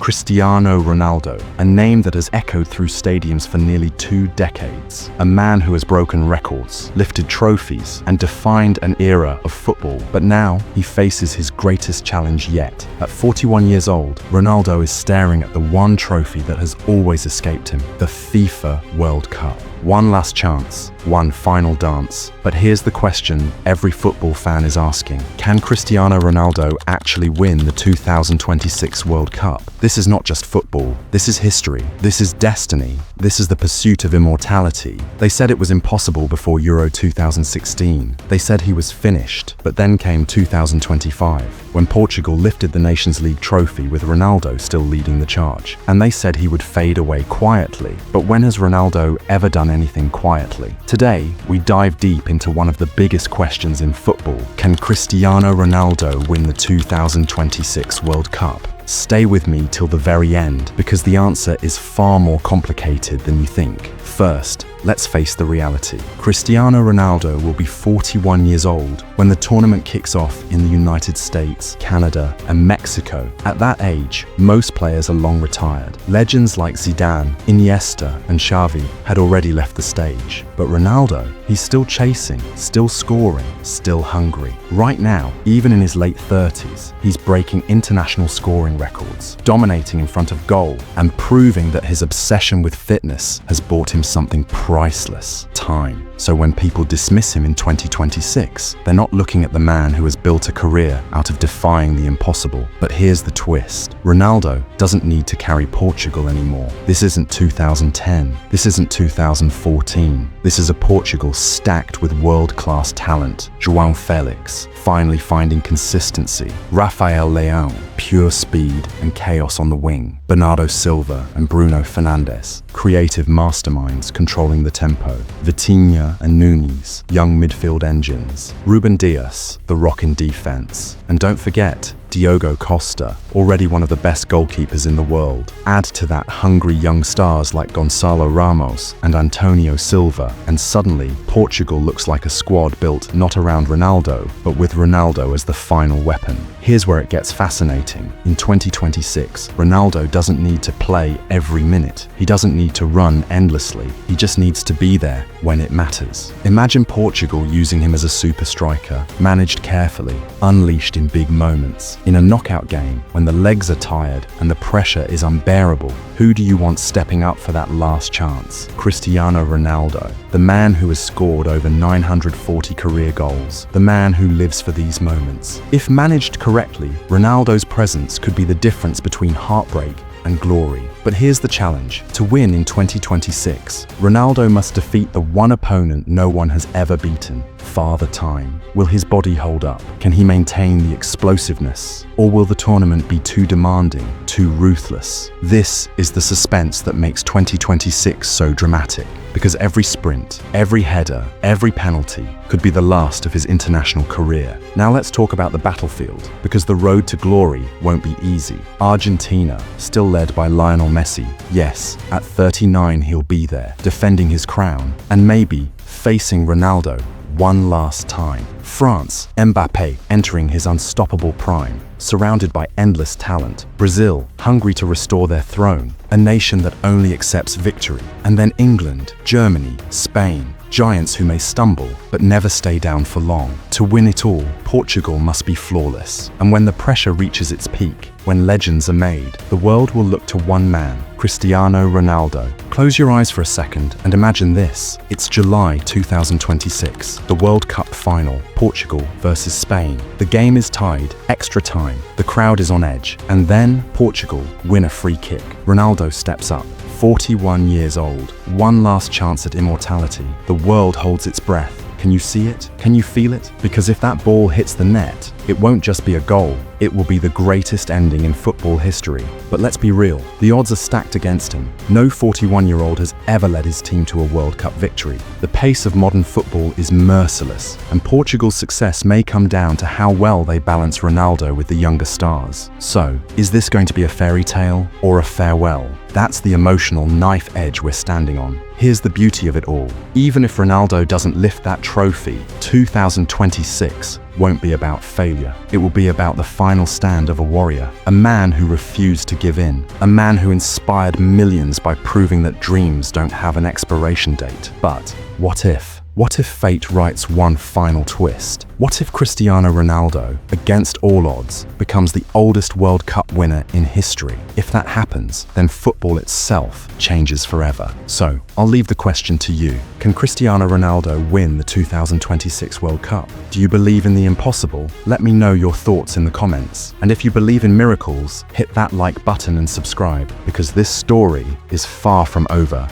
Cristiano Ronaldo, a name that has echoed through stadiums for nearly 2 decades. A man who has broken records, lifted trophies, and defined an era of football. But now, he faces his greatest challenge yet. At 41 years old, Ronaldo is staring at the one trophy that has always escaped him, the FIFA World Cup. One last chance, one final dance. But here's the question every football fan is asking. Can Cristiano Ronaldo actually win the 2026 World Cup? This is not just football. This is history. This is destiny. This is the pursuit of immortality. They said it was impossible before Euro 2016. They said he was finished. But then came 2025, when Portugal lifted the Nations League trophy with Ronaldo still leading the charge. And they said he would fade away quietly. But when has Ronaldo ever done anything quietly? Today, we dive deep into one of the biggest questions in football. Can Cristiano Ronaldo win the 2026 World Cup? Stay with me till the very end, because the answer is far more complicated than you think. First, let's face the reality. Cristiano Ronaldo will be 41 years old when the tournament kicks off in the United States, Canada, and Mexico. At that age, most players are long retired. Legends like Zidane, Iniesta, and Xavi had already left the stage. But Ronaldo, he's still chasing, still scoring, still hungry. Right now, even in his late 30s, he's breaking international scoring records, dominating in front of goal, and proving that his obsession with fitness has bought him something priceless: time. So when people dismiss him in 2026, they're not looking at the man who has built a career out of defying the impossible. But here's the twist. Ronaldo doesn't need to carry Portugal anymore. This isn't 2010. This isn't 2014. This is a Portugal stacked with world-class talent. João Felix, finally finding consistency. Rafael Leão, pure speed and chaos on the wing. Bernardo Silva and Bruno Fernandes, creative masterminds controlling the tempo. Vitinha and Nunes, young midfield engines. Ruben Dias, the rock in defense. And don't forget, Diogo Costa, already one of the best goalkeepers in the world. Add to that hungry young stars like Gonçalo Ramos and Antonio Silva, and suddenly Portugal looks like a squad built not around Ronaldo, but with Ronaldo as the final weapon. Here's where it gets fascinating. In 2026, Ronaldo doesn't need to play every minute. He doesn't need to run endlessly. He just needs to be there when it matters. Imagine Portugal using him as a super striker, managed carefully, unleashed in big moments. In a knockout game, when the legs are tired and the pressure is unbearable, who do you want stepping up for that last chance? Cristiano Ronaldo, the man who has scored over 940 career goals, the man who lives for these moments. If managed correctly, Ronaldo's presence could be the difference between heartbreak and glory. But here's the challenge. To win in 2026, Ronaldo must defeat the one opponent no one has ever beaten: Father Time. Will his body hold up? Can he maintain the explosiveness? Or will the tournament be too demanding, too ruthless? This is the suspense that makes 2026 so dramatic. Because every sprint, every header, every penalty could be the last of his international career. Now let's talk about the battlefield, because the road to glory won't be easy. Argentina, still led by Lionel Messi. Yes, at 39 he'll be there, defending his crown, and maybe facing Ronaldo one last time. France, Mbappé entering his unstoppable prime, surrounded by endless talent. Brazil, hungry to restore their throne, a nation that only accepts victory. And then England, Germany, Spain, giants who may stumble but never stay down for long. To win it all, Portugal must be flawless. And when the pressure reaches its peak, when legends are made, the world will look to one man, Cristiano Ronaldo. Close your eyes for a second and imagine this. It's July 2026, the World Cup final, Portugal versus Spain. The game is tied, extra time, the crowd is on edge, and then Portugal win a free kick. Ronaldo steps up. 41 years old, one last chance at immortality. The world holds its breath. Can you see it? Can you feel it? Because if that ball hits the net, it won't just be a goal, it will be the greatest ending in football history. But let's be real, the odds are stacked against him. No 41-year-old has ever led his team to a World Cup victory. The pace of modern football is merciless, and Portugal's success may come down to how well they balance Ronaldo with the younger stars. So, is this going to be a fairy tale or a farewell? That's the emotional knife edge we're standing on. Here's the beauty of it all. Even if Ronaldo doesn't lift that trophy, 2026 won't be about failure. It will be about the final stand of a warrior, a man who refused to give in, a man who inspired millions by proving that dreams don't have an expiration date. But what if? What if fate writes one final twist? What if Cristiano Ronaldo, against all odds, becomes the oldest World Cup winner in history? If that happens, then football itself changes forever. So, I'll leave the question to you. Can Cristiano Ronaldo win the 2026 World Cup? Do you believe in the impossible? Let me know your thoughts in the comments. And if you believe in miracles, hit that like button and subscribe, because this story is far from over.